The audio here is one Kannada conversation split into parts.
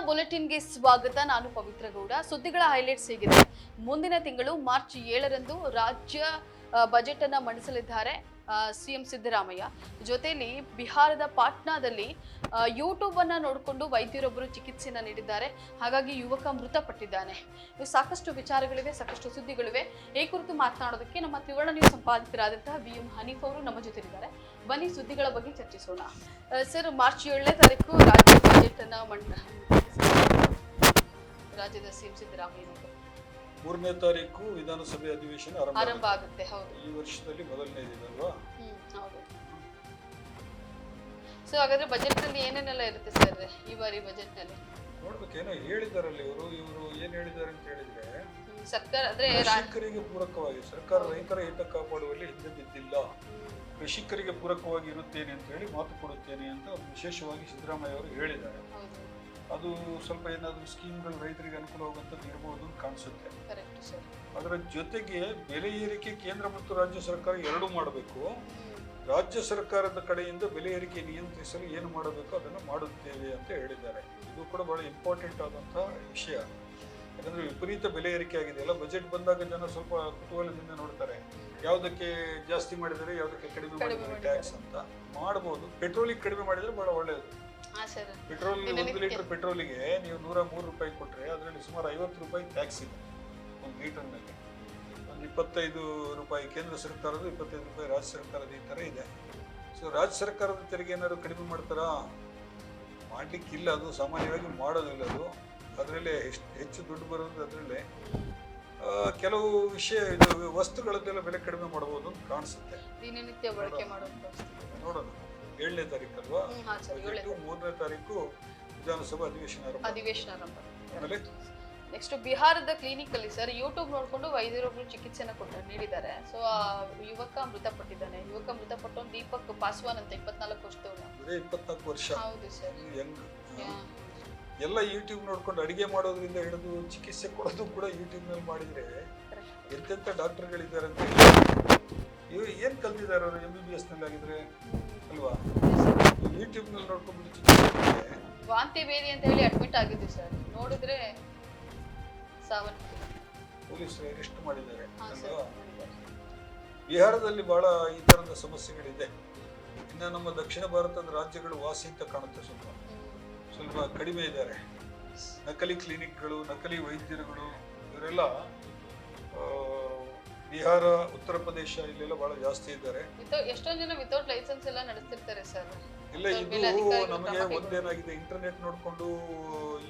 ಬುಲೆಟಿನ್ಗೆ ಸ್ವಾಗತ. ನಾನು ಪವಿತ್ರ ಗೌಡ. ಸುದ್ದಿಗಳ ಹೈಲೈಟ್ಸ್ ಹೀಗಿದೆ. ಮುಂದಿನ ತಿಂಗಳು ಮಾರ್ಚ್ 7ರಂದು ರಾಜ್ಯ ಬಜೆಟ್ ಅನ್ನ ಮಂಡಿಸಲಿದ್ದಾರೆ ಸಿಎಂ ಸಿದ್ದರಾಮಯ್ಯ. ಜೊತೆಯಲ್ಲಿ ಬಿಹಾರದ ಪಾಟ್ನಾದಲ್ಲಿ ಯೂಟ್ಯೂಬ್ ಅನ್ನ ನೋಡಿಕೊಂಡು ವೈದ್ಯರೊಬ್ಬರು ಚಿಕಿತ್ಸೆಯನ್ನ ನೀಡಿದ್ದಾರೆ. ಹಾಗಾಗಿ ಯುವಕ ಮೃತಪಟ್ಟಿದ್ದಾನೆ. ಸಾಕಷ್ಟು ವಿಚಾರಗಳಿವೆ, ಸಾಕಷ್ಟು ಸುದ್ದಿಗಳಿವೆ. ಈ ಕುರಿತು ಮಾತನಾಡೋದಕ್ಕೆ ನಮ್ಮ ತ್ರಿವರ್ಣ ನ್ಯೂಸ್ ಸಂಪಾದಕರಾದಂತಹ BM ಹನೀಫ್ ಅವರು ನಮ್ಮ ಜೊತೆಲಿದ್ದಾರೆ. ಬನ್ನಿ ಸುದ್ದಿಗಳ ಬಗ್ಗೆ ಚರ್ಚಿಸೋಣ. ಸರ್, ಮಾರ್ಚ್ 7ನೇ ತಾರೀಕು ರಾಜ್ಯ ಬಜೆಟ್ ಅನ್ನ ರಾಜ್ಯದ ಸಿಎಂ ಸಿದ್ದರಾಮಯ್ಯ 3ನೇ ತಾರೀಕು ವಿಧಾನಸಭೆ ಅಧಿವೇಶನ ಆರಂಭ ಆಗುತ್ತೆ. ಹೌದು, ಈ ವರ್ಷದಲ್ಲಿ ಮೊದಲನೇದಿದಲ್ವಾ? ಹೌದು. ಸೊ ಹಾಗಾದ್ರೆ ಬಜೆಟ್ ನಲ್ಲಿ ಏನೇನೆಲ್ಲ ಇರುತ್ತೆ ಸರ್ ಈ ಬಾರಿ ಬಜೆಟ್ ನಲ್ಲಿ? ನೋಡ್ಬೇಕೇನೋ ಹೇಳಿದಾರಲ್ಲಿ ಇವರು ಏನ್ ಹೇಳಿದ್ದಾರೆ ಅಂತ ಹೇಳಿದ್ರೆ, ಸರ್ಕಾರ ಅಂದ್ರೆ ಕೃಷಿಕರಿಗೆ ಪೂರಕವಾಗಿ ಸರ್ಕಾರ ರೈತರ ಹಿತ ಕಾಪಾಡುವಲ್ಲಿ ಹಿಂದೆ ಬಿದ್ದಿಲ್ಲ, ಕೃಷಿಕರಿಗೆ ಪೂರಕವಾಗಿ ಇರುತ್ತೇನೆ ಅಂತ ಹೇಳಿ ಮಾತು ಕೊಡುತ್ತೇನೆ ಅಂತ ವಿಶೇಷವಾಗಿ ಸಿದ್ದರಾಮಯ್ಯ ಅವರು ಹೇಳಿದ್ದಾರೆ. ಅದು ಸ್ವಲ್ಪ ಏನಾದರೂ ಸ್ಕೀಮ್ಗಳು ರೈತರಿಗೆ ಅನುಕೂಲವಾಗುವಂಥದ್ದು ಇರಬಹುದು ಅಂತ ಕಾಣಿಸುತ್ತೆ. ಅದರ ಜೊತೆಗೆ ಬೆಲೆ ಏರಿಕೆ ಕೇಂದ್ರ ಮತ್ತು ರಾಜ್ಯ ಸರ್ಕಾರ ಎರಡೂ ಮಾಡಬೇಕು. ರಾಜ್ಯ ಸರ್ಕಾರದ ಕಡೆಯಿಂದ ಬೆಲೆ ಏರಿಕೆ ನಿಯಂತ್ರಿಸಲು ಏನು ಮಾಡಬೇಕು ಅದನ್ನು ಮಾಡುತ್ತೇವೆ ಅಂತ ಹೇಳಿದ್ದಾರೆ. ಇದು ಕೂಡ ಬಹಳ ಇಂಪಾರ್ಟೆಂಟ್ ಆದಂತಹ ವಿಷಯ. ಯಾಕಂದ್ರೆ ವಿಪರೀತ ಬೆಲೆ ಏರಿಕೆ ಆಗಿದೆ ಅಲ್ಲ. ಬಜೆಟ್ ಬಂದಾಗ ಜನ ಸ್ವಲ್ಪ ಕುತೂಹಲದಿಂದ ನೋಡ್ತಾರೆ, ಯಾವುದಕ್ಕೆ ಜಾಸ್ತಿ ಮಾಡಿದರೆ ಯಾವುದಕ್ಕೆ ಕಡಿಮೆ ಮಾಡಿದರೆ ಟ್ಯಾಕ್ಸ್ ಅಂತ ಮಾಡಬಹುದು. ಪೆಟ್ರೋಲಿಗೆ ಕಡಿಮೆ ಮಾಡಿದ್ರೆ ಬಹಳ ಒಳ್ಳೆಯದು. ಪೆಟ್ರೋಲ್ 1 ಲೀಟರ್ ಪೆಟ್ರೋಲಿಗೆ ನೀವು 103 ರೂಪಾಯಿ ಕೊಟ್ಟರೆ ಅದರಲ್ಲಿ ಸುಮಾರು 50 ರೂಪಾಯಿ ಟ್ಯಾಕ್ಸ್ ಇದೆ ಒಂದು ಲೀಟರ್ನಲ್ಲಿ. ಒಂದು 25 ರೂಪಾಯಿ ಕೇಂದ್ರ ಸರ್ಕಾರದ, 25 ರೂಪಾಯಿ ರಾಜ್ಯ ಸರ್ಕಾರದ, ಈ ಥರ ಇದೆ. ಸೊ ರಾಜ್ಯ ಸರ್ಕಾರದ ತೆರಿಗೆ ಏನಾದ್ರು ಕಡಿಮೆ ಮಾಡ್ತಾರಾ? ಮಾಡಲಿಕ್ಕಿಲ್ಲ, ಅದು ಸಾಮಾನ್ಯವಾಗಿ ಮಾಡೋದಿಲ್ಲ. ಅದು ಅದರಲ್ಲೇ ಹೆಚ್ಚು ದುಡ್ಡು ಬರೋದು ಅದರಲ್ಲೇ. ಕೆಲವು ವಿಷಯ ಇದು ವಸ್ತುಗಳದ್ದೆಲ್ಲ ಬೆಲೆ ಕಡಿಮೆ ಮಾಡಬಹುದು ಅಂತ ಕಾಣಿಸುತ್ತೆ. ದಿನನಿತ್ಯ ಬಳಕೆ ನೋಡೋಣ. 7ನೇ ತಾರೀಕು ಅಲ್ವಾ? 3ನೇ ತಾರೀಕು ವಿಧಾನಸಭಾ ಅಧಿವೇಶನ ಆರಂಭ. ಆಮೇಲೆ ನೆಕ್ಸ್ಟ್ ಬಿಹಾರದ ಕ್ಲಿನಿಕ್ ಅಲ್ಲಿ ಸರ್ ಯೂಟ್ಯೂಬ್ ನೋಡ್ಕೊಂಡು ವೈದ್ಯರೊಬ್ರು ಚಿಕಿತ್ಸೆನ ನೀಡಿದ್ದಾರೆ. ಸೊ ಯುವಕ ಮೃತಪಟ್ಟಿದ್ದಾನೆ. ಯುವಕ ಮೃತಪಟ್ಟು ದೀಪಕ್ ಪಾಸ್ವಾನ್ ಅಂತ 24 ವರ್ಷದವನು. 24 ವರ್ಷ. ಹೌದು ಸರ್. ಎಲ್ಲ ಯೂಟ್ಯೂಬ್ ನೋಡ್ಕೊಂಡು ಅಡಿಗೆ ಮಾಡೋದ್ರಿಂದ ಹಿಡಿದು ಚಿಕಿತ್ಸೆ ಕೊಡೋದು ಕೂಡ ಯೂಟ್ಯೂಬ್ ನಲ್ಲಿ ಮಾಡಿದ್ರೆ ಎಂತೆಂತ ಡಾಕ್ಟರ್ಗಳಿದ್ದಾರೆ ಅಂತ. ಏನ್ ಕಲ್ತಿದ್ದಾರೆ ಅವರು? MBBS ನಲ್ಲಿ ಆಗಿದ್ರೆ ಅಲ್ವಾ? ಯೂಟ್ಯೂಬ್ ನಲ್ಲಿ ನೋಡ್ಕೊಂಡು ಚಿಕಿತ್ಸೆ ವಾಂತಿ ಬೇದಿ ಅಂತ ಹೇಳಿ ಅಡ್ಮಿಟ್ ಆಗಿದ್ದು ಸರ್. ನೋಡಿದ್ರೆ ಪೊಲೀಸರು ಅರೆಸ್ಟ್ ಮಾಡಿದ್ದಾರೆ ಅಲ್ವಾ? ಬಿಹಾರದಲ್ಲಿ ಬಹಳ ಈ ತರದ ಸಮಸ್ಯೆಗಳಿದೆ. ಇನ್ನು ನಮ್ಮ ದಕ್ಷಿಣ ಭಾರತದ ರಾಜ್ಯಗಳು ವಾಸಿ ಅಂತ ಕಾಣುತ್ತೆ. ಸ್ವಲ್ಪ ಕಡಿಮೆ ಇದ್ದಾರೆ. ನಕಲಿ ಕ್ಲಿನಿಕ್ಗಳು, ನಕಲಿ ವೈದ್ಯರುಗಳು ಇವರೆಲ್ಲ ಬಿಹಾರ, ಉತ್ತರ ಪ್ರದೇಶ ಇಲ್ಲೆಲ್ಲ ಬಹಳ ಜಾಸ್ತಿ ಇದ್ದಾರೆ. ಎಷ್ಟೊಂದು ಜನ ವಿತೌಟ್ ಲೈಸೆನ್ಸ್ ಎಲ್ಲ ನಡೆಸ್ತಿರ್ತಾರೆ ಸರ್. ಇಲ್ಲ, ಇದು ನಮಗೆ ಒಂದೇನಾಗಿದೆ, ಇಂಟರ್ನೆಟ್ ನೋಡ್ಕೊಂಡು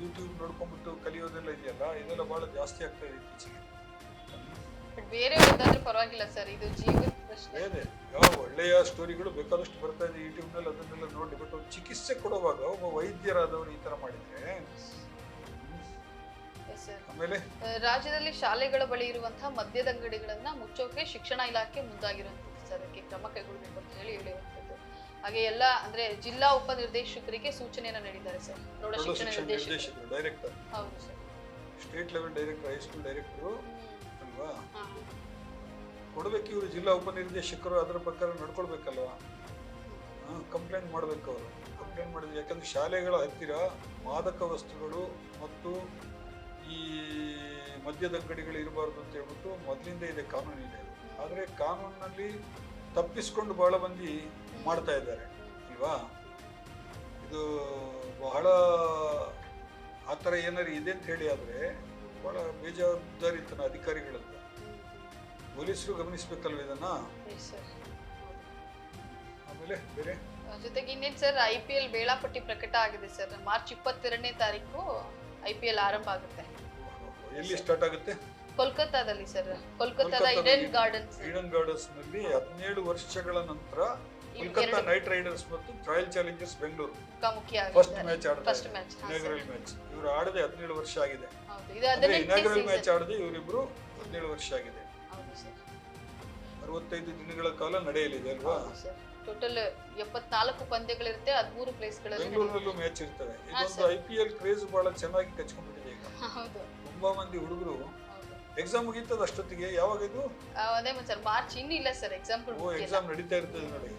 ಯೂಟ್ಯೂಬ್ ನೋಡ್ಕೊಂಡ್ಬಿಟ್ಟು ಕಲಿಯೋದೆಲ್ಲ ಇದೆಯಲ್ಲ, ಇದೆಲ್ಲ ಬಹಳ ಜಾಸ್ತಿ ಆಗ್ತಾ ಇದೆ ಇತ್ತೀಚೆಗೆ. ಬೇರೆ ಓದಾದ್ರೂ ಪರವಾಗಿಲ್ಲ ಸರ್, ಇದು ಜೀವನ ಪ್ರಶ್ನೆ. ಯಾವ ಒಳ್ಳೆಯ ಸ್ಟೋರಿಗಳು ಬೇಕಾದಷ್ಟು ಬರ್ತಾ ಇದೆ ಯೂಟ್ಯೂಬ್ ನಲ್ಲಿ, ಅದನ್ನೆಲ್ಲ ನೋಡಿ. ಬಟ್ ಚಿಕಿತ್ಸೆ ಕೊಡುವಾಗ ಒಬ್ಬ ವೈದ್ಯರಾದವರು ಈ ತರ ಮಾಡಿದ್ರೆ ಆಮೇಲೆ ರಾಜ್ಯದಲ್ಲಿ ಶಾಲೆಗಳ ಬಳಿ ಇರುವಂತಹ ಮದ್ಯದ ಅಂಗಡಿಗಳನ್ನ ಮುಚ್ಚೋಕೆ ಶಿಕ್ಷಣ ಇಲಾಖೆ ಮುಂದಾಗಿರುವಂತದ್ದು ಸರ್. ಅದಕ್ಕೆ ಕ್ರಮ ಕೈಗೊಳ್ಳಬೇಕು ಅಂತ ಹೇಳಿರುವಂತದ್ದು. ಹಾಗೆ ಎಲ್ಲ ಅಂದ್ರೆ ಜಿಲ್ಲಾ ಉಪನಿರ್ದೇಶಕರಿಗೆ ಸೂಚನೆಯನ್ನ ನೀಡಿದ್ದಾರೆ ಸರ್. ಪ್ರೌಢ ಶಿಕ್ಷಣ ನಿರ್ದೇಶಕರು, ಡೈರೆಕ್ಟರ್. ಹೌದು sir. State level director, high school director ಅಲ್ವಾ? ಕೊಡ್ಬೇಕು. ಇವರು ಜಿಲ್ಲಾ ಉಪನಿರ್ದೇಶಕರು ಅದರ ಪ್ರಕಾರ ನಡ್ಕೊಳ್ಬೇಕಲ್ವಾ? ಕಂಪ್ಲೇಂಟ್ ಮಾಡ್ಬೇಕು ಅವರು. ಕಂಪ್ಲೇಂಟ್ ಮಾಡಿದ್ರೆ, ಯಾಕಂದ್ರೆ ಶಾಲೆಗಳ ಹತ್ತಿರ ಮಾದಕ ವಸ್ತುಗಳು ಮತ್ತು ಈ ಮದ್ಯದ ಅಂಗಡಿಗಳು ಇರಬಾರ್ದು ಅಂತ ಹೇಳ್ಬಿಟ್ಟು ಮೊದಲಿಂದ ಇದೆ, ಕಾನೂನು ಇದೆ. ಆದರೆ ಕಾನೂನಿನಲ್ಲಿ ತಪ್ಪಿಸ್ಕೊಂಡು ಬಹಳ ಮಂದಿ ಮಾಡ್ತಾ ಇದ್ದಾರೆ ಅಲ್ವಾ? ಇದು ಬಹಳ ಆ ಥರ ಏನಾರು ಇದೆ ಅಂತ ಹೇಳಿ ಆದರೆ ಬಹಳ ಬೇಜವಾಬ್ದಾರಿತನ ಅಧಿಕಾರಿಗಳದ್ದು. ಪೊಲೀಸರು ಗಮನಿಸಬೇಕಲ್ವ ಇದನ್ನ. ಆಮೇಲೆ ಬೇರೆ ಜೊತೆಗೆ ಇನ್ನೇನು ಸರ್, IPL ವೇಳಾಪಟ್ಟಿ ಪ್ರಕಟ ಆಗಿದೆ ಸರ್. ಮಾರ್ಚ್ 22ನೇ ತಾರೀಕು IPL ಆರಂಭ ಆಗುತ್ತೆ. ಎಲ್ಲಿ ಸ್ಟಾರ್ಟ್ ಆಗುತ್ತೆ? ಕೋಲ್ಕತ್ತಾದಲ್ಲಿ ಸರ್. ಕೋಲ್ಕತ್ತಾದ ಈಡನ್ ಗಾರ್ಡನ್ಸ್ ನಲ್ಲಿ 17 ವರ್ಷಗಳ ನಂತರ ಕೋಲ್ಕತ್ತಾ ನೈಟ್ ರೈಡರ್ಸ್ ಮತ್ತು royal challengers Bengaluru first match inaugural match. ಇವರು ಆಡದೆ 17 ವರ್ಷ ಆಗಿದೆ. ಇನಾಗರಲ್ ಮ್ಯಾಚ್ ಆಡದೆ ಇವರಿಬ್ರು 17 ವರ್ಷ ಆಗಿದೆ. 65 ದಿನಗಳ ಕಾಲ ನಡೆಯಲಿದೆ ಅಲ್ವಾ? ಟೋಟಲ್ 74 ಪಂದ್ಯಗಳಿರುತ್ತೆ, 13 ಪ್ಲೇಸ್ಗಳಲ್ಲಿ. ಬೆಂಗಳೂರಲ್ಲೂ ಮ್ಯಾಚ್ ಇರ್ತವೆ. ಇದೊಂದು IPL ಕ್ರೇಜ್ ಬಹಳ ಚೆನ್ನಾಗಿ ಕಚ್ಕೊಂಡ್ಬಿಟ್ಟಿದೆ ಈಗ. ತುಂಬಾ ಮಂದಿ ಹುಡುಗರು ಎಕ್ಸಾಮ್ ಮುಗೀತದ ಅಷ್ಟೊತ್ತಿಗೆ. ಯಾವಾಗ ಇದು? ಅದೇ ಸರ್, ಮಾರ್ಚ್ ಇನ್ನೂ ಇಲ್ಲ ಸರ್. ಎಕ್ಸಾಮ್ ನಡೀತಾ ಇರ್ತದೆ ನೋಡಿ.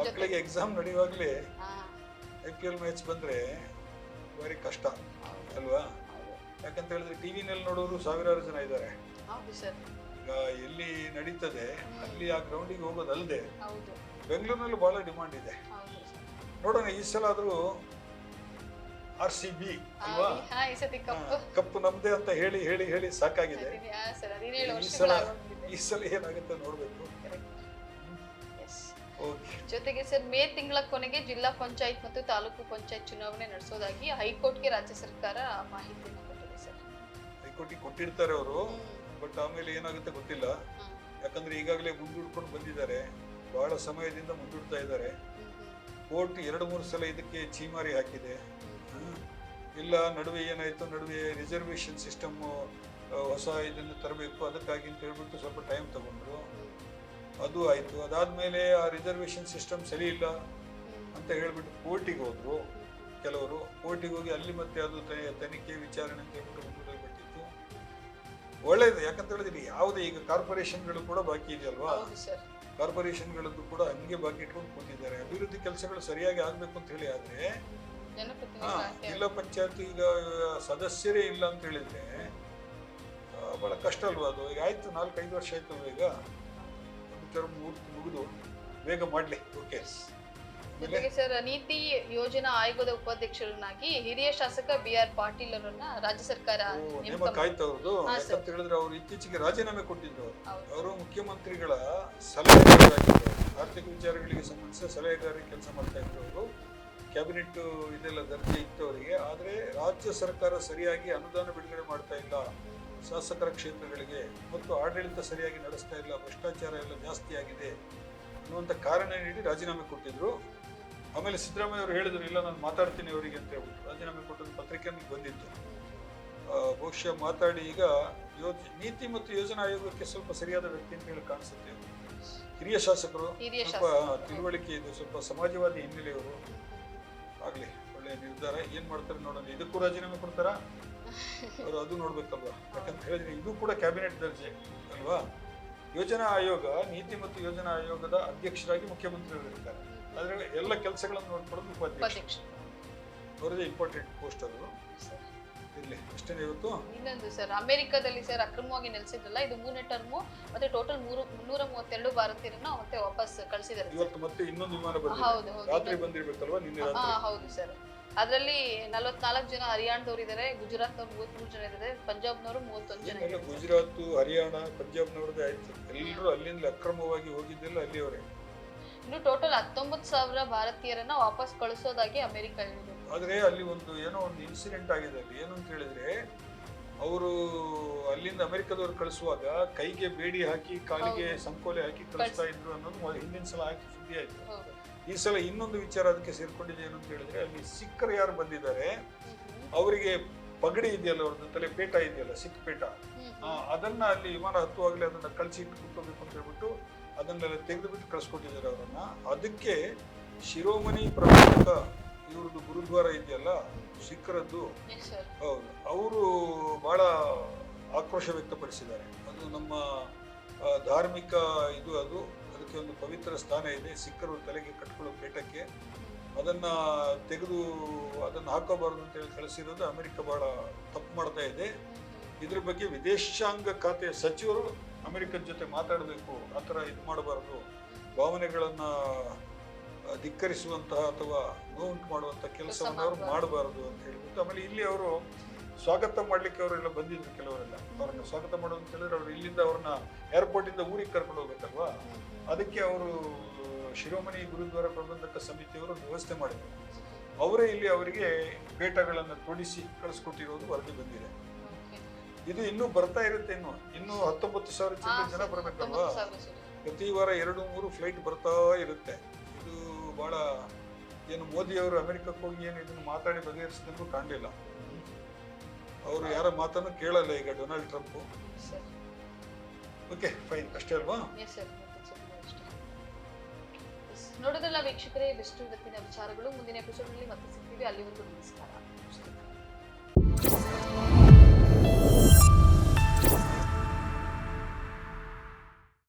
ಮಕ್ಕಳಿಗೆ ಎಕ್ಸಾಮ್ ನಡೆಯುವಾಗಲೇ IPL ಮ್ಯಾಚ್ ಬಂದ್ರೆ ಭಾರಿ ಕಷ್ಟ ಅಲ್ವಾ? ಯಾಕಂತ ಹೇಳಿದ್ರೆ ಟಿವಿನಲ್ಲಿ ನೋಡೋರು ಸಾವಿರಾರು ಜನ ಇದ್ದಾರೆ. ಹೌದು ಸರ್. ಈಗ ಎಲ್ಲಿ ನಡೀತದೆ ಅಲ್ಲಿ ಆ ಗ್ರೌಂಡಿಗೆ ಹೋಗೋದಲ್ಲದೆ ಹೌದು. ಬೆಂಗಳೂರಿನಲ್ಲಿ ಬಹಳ ಡಿಮಾಂಡ್ ಇದೆ. ಹೌದು ಸರ್. ನೋಡೋಣ ಈ ಸಲ ಆದ್ರೂ RCB ಅಲ್ವಾ ಈ ಸತಿ ಕಪ್ಪು ಕಪ್ಪು ನಮ್ದೇ ಅಂತ ಹೇಳಿ ಹೇಳಿ ಹೇಳಿ ಸಾಕಾಗಿದೆ. ಸರ್ 17 ಈ ಸಲ ಏನಾಗುತ್ತೆ ನೋಡ್ಬೇಕು. ಜೊತೆಗೆ ಸರ್ ಮೇ ತಿಂಗಳ ಕೊನೆಗೆ ಜಿಲ್ಲಾ ಪಂಚಾಯತ್ ಮತ್ತು ತಾಲೂಕು ಪಂಚಾಯತ್ ಚುನಾವಣೆ ನಡೆಸೋದಾಗಿ ಹೈಕೋರ್ಟ್ಗೆ ರಾಜ್ಯ ಸರ್ಕಾರ ಮಾಹಿತಿಯನ್ನು ಕೊಟ್ಟಿದೆ ಸರ್. ಹೈಕೋರ್ಟಿಗೆ ಕೊಟ್ಟಿರ್ತಾರೆ ಅವರು, ಬಟ್ ಆಮೇಲೆ ಏನಾಗುತ್ತೆ ಗೊತ್ತಿಲ್ಲ. ಯಾಕಂದ್ರೆ ಈಗಾಗಲೇ ಮುಂದೂಡ್ಕೊಂಡು ಬಂದಿದ್ದಾರೆ, ಬಹಳ ಸಮಯದಿಂದ ಮುಂದೂಡ್ತಾ ಇದ್ದಾರೆ. ಕೋರ್ಟ್ 2-3 ಸಲ ಇದಕ್ಕೆ ಚೀಮಾರಿ ಹಾಕಿದೆ. ಇಲ್ಲ ನಡುವೆ ಏನಾಯ್ತು, ನಡುವೆ ರಿಸರ್ವೇಶನ್ ಸಿಸ್ಟಮ್ ಹೊಸ ಇದನ್ನು ತರಬೇಕು ಅದಕ್ಕಾಗಿ ಅಂತ ಹೇಳ್ಬಿಟ್ಟು ಸ್ವಲ್ಪ ಟೈಮ್ ತಗೊಂಡ್ರು. ಅದು ಆಯ್ತು. ಅದಾದ್ಮೇಲೆ ಆ ರಿಸರ್ವೇಶನ್ ಸಿಸ್ಟಮ್ ಸರಿ ಇಲ್ಲ ಅಂತ ಹೇಳ್ಬಿಟ್ಟು ಕೋರ್ಟಿಗೆ ಹೋದ್ರು ಕೆಲವರು. ಕೋರ್ಟಿಗೆ ಹೋಗಿ ಅಲ್ಲಿ ಮತ್ತೆ ಅದು ತನಿಖೆ ವಿಚಾರಣೆ ಅಂತ ಹೇಳ್ಬಿಟ್ಟು ಮುಂದೂಡಲ್ಪಟ್ಟಿತ್ತು. ಒಳ್ಳೇದು. ಯಾಕಂತ ಹೇಳಿದ್ರೆ ಯಾವುದೇ ಈಗ ಕಾರ್ಪೊರೇಷನ್ಗಳು ಕೂಡ ಬಾಕಿ ಇದೆಯಲ್ವಾ, ಕಾರ್ಪೊರೇಷನ್ಗಳದ್ದು ಕೂಡ ಹಂಗೆ ಬಾಕಿ ಇಟ್ಕೊಂಡು ಕೂತಿದ್ದಾರೆ. ಅಭಿವೃದ್ಧಿ ಕೆಲಸಗಳು ಸರಿಯಾಗಿ ಆಗ್ಬೇಕು ಅಂತ ಹೇಳಿ ಆದ್ರೆ ಜಿಲ್ಲಾ ಪಂಚಾಯತ್ ಈಗ ಸದಸ್ಯರೇ ಇಲ್ಲ ಅಂತ ಹೇಳಿದ್ರೆ ಬಹಳ ಕಷ್ಟ ಅಲ್ವಾ ಅದು. ಈಗ ಆಯ್ತು 4-5 ವರ್ಷ ಆಯ್ತು, ಈಗ ಒಂದು ಟರ್ಮ್ ಮುಗಿದು ಬೇಗ ಮಾಡ್ಲಿ. ಓಕೆ. ಜೊತೆಗೆ ಸರ್ ನೀತಿ ಯೋಜನಾ ಆಯೋಗದ ಉಪಾಧ್ಯಕ್ಷರನ್ನಾಗಿ ಹಿರಿಯ ಶಾಸಕ BR ಪಾಟೀಲ್ ಅವರನ್ನ ರಾಜ್ಯ ಸರ್ಕಾರ ನೇಮಕ ಆಯ್ತು ಅವ್ರದ್ದು. ಯಾಕಂತ ಹೇಳಿದ್ರೆ ಅವ್ರು ಇತ್ತೀಚೆಗೆ ರಾಜೀನಾಮೆ ಕೊಟ್ಟಿದ್ರು. ಅವರು ಮುಖ್ಯಮಂತ್ರಿಗಳ ಸಲಹೆಗಾರರಾಗಿದ್ದರು. ಆರ್ಥಿಕ ವಿಚಾರಗಳಿಗೆ ಸಂಬಂಧಿಸಿದ ಸಲಹೆಗಾರರಿಗೆ ಕೆಲಸ ಮಾಡ್ತಾ ಇದ್ರು ಅವರು. ಕ್ಯಾಬಿನೆಟ್ ಇದೆಲ್ಲ ದರ್ಜೆ ಇತ್ತು ಅವರಿಗೆ. ಆದರೆ ರಾಜ್ಯ ಸರ್ಕಾರ ಸರಿಯಾಗಿ ಅನುದಾನ ಬಿಡುಗಡೆ ಮಾಡ್ತಾ ಇಲ್ಲ ಶಾಸಕರ ಕ್ಷೇತ್ರಗಳಿಗೆ, ಮತ್ತು ಆಡಳಿತ ಸರಿಯಾಗಿ ನಡೆಸ್ತಾ ಇಲ್ಲ, ಭ್ರಷ್ಟಾಚಾರ ಎಲ್ಲ ಜಾಸ್ತಿ ಆಗಿದೆ ಅನ್ನುವಂಥ ಕಾರಣ ನೀಡಿ ರಾಜೀನಾಮೆ ಕೊಟ್ಟಿದ್ರು. ಆಮೇಲೆ ಸಿದ್ದರಾಮಯ್ಯ ಅವರು ಹೇಳಿದ್ರು, ಇಲ್ಲ ನಾನು ಮಾತಾಡ್ತೀನಿ ಅವರಿಗೆ ಅಂತ ಹೇಳ್ಬಿಟ್ಟು ರಾಜೀನಾಮೆ ಕೊಟ್ಟದ್ದು ಪತ್ರಿಕೆಯಲ್ಲಿ ಬಂದಿತ್ತು. ಬಹುಶಃ ಮಾತಾಡಿ ಈಗ ನೀತಿ ಮತ್ತು ಯೋಜನಾ ಆಯೋಗಕ್ಕೆ ಸ್ವಲ್ಪ ಸರಿಯಾದ ವ್ಯಕ್ತಿ ಅಂತ ಹೇಳಿ ಕಾಣಿಸುತ್ತೆ. ಹಿರಿಯ ಶಾಸಕರು, ಸ್ವಲ್ಪ ತಿಳುವಳಿಕೆ ಇದೆ, ಸ್ವಲ್ಪ ಸಮಾಜವಾದಿ ಹಿನ್ನೆಲೆಯವರು. ಆಗ್ಲಿ, ಒಳ್ಳೆಯ ನಿರ್ಧಾರ. ಏನ್ ಮಾಡ್ತಾರೆ ನೋಡೋಣ. ಇದಕ್ಕೂ ರಾಜೀನಾಮೆ ಕೊಡ್ತಾರ ಅವರು, ಅದು ನೋಡ್ಬೇಕಲ್ವಾ. ಯಾಕಂತ ಹೇಳಿದ್ರೆ ಇದು ಕೂಡ ಕ್ಯಾಬಿನೆಟ್ ದರ್ಜೆ ಅಲ್ವಾ. ಯೋಜನಾ ಆಯೋಗ, ನೀತಿ ಮತ್ತು ಯೋಜನಾ ಆಯೋಗದ ಅಧ್ಯಕ್ಷರಾಗಿ ಮುಖ್ಯಮಂತ್ರಿಗಳು ಇರ್ತಾರೆ. ಆದ್ರೆ ಎಲ್ಲ ಕೆಲಸಗಳನ್ನು ನೋಡ್ಕೊಳ್ಳೋದು ಉಪಾಧ್ಯಕ್ಷ. ಅವರದೇ ಇಂಪಾರ್ಟೆಂಟ್ ಪೋಸ್ಟ್ ಅದು. ಇರ್ಲಿ, ಅಷ್ಟೇ. ಇವತ್ತು ಇನ್ನೊಂದು ಸರ್, ಅಮೆರಿಕದಲ್ಲಿ ಸರ್ ಅಕ್ರಮವಾಗಿ ನೆಲೆಸಿದ್ರಲ್ಲ, ಇದು 3ನೇ ಟರ್ಮು. ಮತ್ತೆ ಟೋಟಲ್ 332 ಭಾರತೀಯರನ್ನ ಮತ್ತೆ ವಾಪಸ್ ಕಳಿಸಿದ್ದಾರೆ. ಇವತ್ತು ಮತ್ತೆ ಇನ್ನೊಂದು ವಿಮಾನ ಬಂದಿದೆ. ರಾತ್ರಿ ಬಂದಿರ್ಬೇಕಲ್ವಾ, ನಿನ್ನೆ ರಾತ್ರಿ. ಹೌದು ಸರ್. ಅದರಲ್ಲಿ 44 ಜನ ಹರಿಯಾಣದವ್ರು ಇದ್ದಾರೆ, ಗುಜರಾತ್ನವ್ರು 33 ಜನ ಇದ್ದಾರೆ, ಪಂಜಾಬ್ನವರು 31 ಜನ ಇದ್ದಾರೆ. ಗುಜರಾತ್, ಹರಿಯಾಣ, ಪಂಜಾಬ್ನವ್ರದ್ದೇ ಆಯ್ತು. ಎಲ್ಲರೂ ಅಲ್ಲಿಂದ ಅಕ್ರಮವಾಗಿ ಹೋಗಿದ್ದೆಲ್ಲ ಅಲ್ಲಿಯವರೇ. ಇನ್ನು ಟೋಟಲ್ 19,000 ಭಾರತೀಯರನ್ನ ವಾಪಸ್ ಕಳಿಸೋದಾಗಿ ಅಮೆರಿಕ ಹೇಳಿದೆ. ಆದ್ರೆ ಅಲ್ಲಿ ಏನೋ ಒಂದು ಇನ್ಸಿಡೆಂಟ್ ಆಗಿದೆ ಅಲ್ಲಿ. ಏನು ಅಂತ ಹೇಳಿದ್ರೆ, ಅವರು ಅಲ್ಲಿಂದ ಅಮೆರಿಕದವ್ರು ಕಳಿಸುವಾಗ ಕೈಗೆ ಬೇಡಿ ಹಾಕಿ, ಕಾಲಿಗೆ ಸಂಕೋಲೆ ಹಾಕಿ ಕಳಿಸ್ತಾ ಇದ್ರು ಅನ್ನೋದು ಹಿಂದಿನ ಸಲ ಹಾಕಿ ಸುದ್ದಿ ಆಯ್ತು. ಈ ಸಲ ಇನ್ನೊಂದು ವಿಚಾರ ಅದಕ್ಕೆ ಸೇರ್ಕೊಂಡಿದೆ. ಏನು ಅಂತ ಹೇಳಿದ್ರೆ, ಅಲ್ಲಿ ಸಿಖ್ಖರು ಯಾರು ಬಂದಿದ್ದಾರೆ ಅವರಿಗೆ ಪಗಡಿ ಇದೆಯಲ್ಲ, ಅವ್ರದ್ದು ತಲೆ ಪೇಟ ಇದೆಯಲ್ಲ, ಸಿಖ್ ಪೇಟ, ಅದನ್ನ ಅಲ್ಲಿ ವಿಮಾನ ಹತ್ತುವಾಗಲೇ ಅದನ್ನ ಕಳಿಸಿ ಇಟ್ಟು ಕುತ್ಕೋಬೇಕು ಅಂತ ಹೇಳ್ಬಿಟ್ಟು ಅದನ್ನೆಲ್ಲ ತೆಗೆದುಬಿಟ್ಟು ಕಳಿಸ್ಕೊಟ್ಟಿದ್ದಾರೆ ಅವರನ್ನ. ಅದಕ್ಕೆ ಶಿರೋಮಣಿ ಪ್ರಬಂಧಕ ಇವ್ರದ್ದು ಗುರುದ್ವಾರ ಇದೆಯಲ್ಲ ಸಿಖ್ಖರದ್ದು, ಹೌದು, ಅವರು ಬಹಳ ಆಕ್ರೋಶ ವ್ಯಕ್ತಪಡಿಸಿದ್ದಾರೆ. ಅದು ನಮ್ಮ ಧಾರ್ಮಿಕ ಇದು, ಅದಕ್ಕೆ ಒಂದು ಪವಿತ್ರ ಸ್ಥಾನ ಇದೆ. ಸಿಖ್ಖರು ತಲೆಗೆ ಕಟ್ಕೊಳ್ಳೋ ಪೇಟಕ್ಕೆ ಅದನ್ನ ತೆಗೆದು ಅದನ್ನು ಹಾಕೋಬಾರದು ಅಂತ ಹೇಳಿ ಕಳಿಸಿರೋದು ಅಮೆರಿಕ ಬಹಳ ತಪ್ಪು ಮಾಡ್ತಾ ಇದೆ. ಇದ್ರ ಬಗ್ಗೆ ವಿದೇಶಾಂಗ ಖಾತೆಯ ಸಚಿವರು ಅಮೆರಿಕದ ಜೊತೆ ಮಾತಾಡಬೇಕು. ಆ ಥರ ಇದು ಮಾಡಬಾರ್ದು, ಭಾವನೆಗಳನ್ನ ಧಿಕ್ಕರಿಸುವಂತಹ ಅಥವಾ ನೋವುಂಟು ಮಾಡುವಂತಹ ಕೆಲಸವನ್ನು ಅವರು ಮಾಡಬಾರದು ಅಂತ ಹೇಳ್ಬಿಟ್ಟು. ಆಮೇಲೆ ಇಲ್ಲಿ ಅವರು ಸ್ವಾಗತ ಮಾಡ್ಲಿಕ್ಕೆ ಅವರೆಲ್ಲ ಬಂದಿದ್ರು. ಕೆಲವರೆಲ್ಲ ಅವ್ರನ್ನ ಸ್ವಾಗತ ಮಾಡೋದು ಅಂತ ಹೇಳಿದ್ರೆ, ಅವ್ರು ಇಲ್ಲಿಂದ ಅವ್ರನ್ನ ಏರ್ಪೋರ್ಟ್ ಇಂದ ಊರಿಗೆ ಕರ್ಕೊಂಡು ಹೋಗ್ಬೇಕಲ್ವಾ. ಅದಕ್ಕೆ ಅವರು ಶಿರೋಮಣಿ ಗುರುದ್ವಾರ ಪ್ರಬಂಧಕ ಸಮಿತಿಯವರು ವ್ಯವಸ್ಥೆ ಮಾಡಿದ್ರು. ಅವರೇ ಇಲ್ಲಿ ಅವರಿಗೆ ಪೇಟಗಳನ್ನು ತೊಡಿಸಿ ಕಳಿಸ್ಕೊಟ್ಟಿರೋದು ವರದಿ ಬಂದಿದೆ. ಇದು ಇನ್ನೂ ಬರ್ತಾ ಇರುತ್ತೆ. ಇನ್ನು 19,000 ಜನ ಬರ್ಬೇಕಲ್ವಾ. ಪ್ರತಿ ವಾರ 2-3 ಫ್ಲೈಟ್ ಬರ್ತಾ ಇರುತ್ತೆ. ಇದು ಬಹಳ ಏನು ಮೋದಿ ಅವರು ಅಮೆರಿಕಕ್ಕೆ ಹೋಗಿ ಏನು ಇದನ್ನು ಮಾತಾಡಿ ಬಗೆಹರಿಸಿದಂಗೂ ಕಾಣಲಿಲ್ಲ. ಅವರು ಯಾರ ಮಾತನ್ನು ಕೇಳಲ್ಲ ಈಗ ಡೊನಾಲ್ಡ್ ಟ್ರಂಪ್. ಓಕೆ, ಫೈನ್, ಅಷ್ಟೇ ಅಲ್ವಾ? ನೋಡೋದಲ್ಲ ವೀಕ್ಷಕರೇ, ಇಷ್ಟು ಇವತ್ತಿನ ವಿಚಾರಗಳು. ಮುಂದಿನ ಎಪಿಸೋಡ್ ನಲ್ಲಿ ಮತ್ತೆ ಸಿಗ್ತೀವಿ. ಅಲ್ಲಿವರೆಗೂ ನಮಸ್ಕಾರ.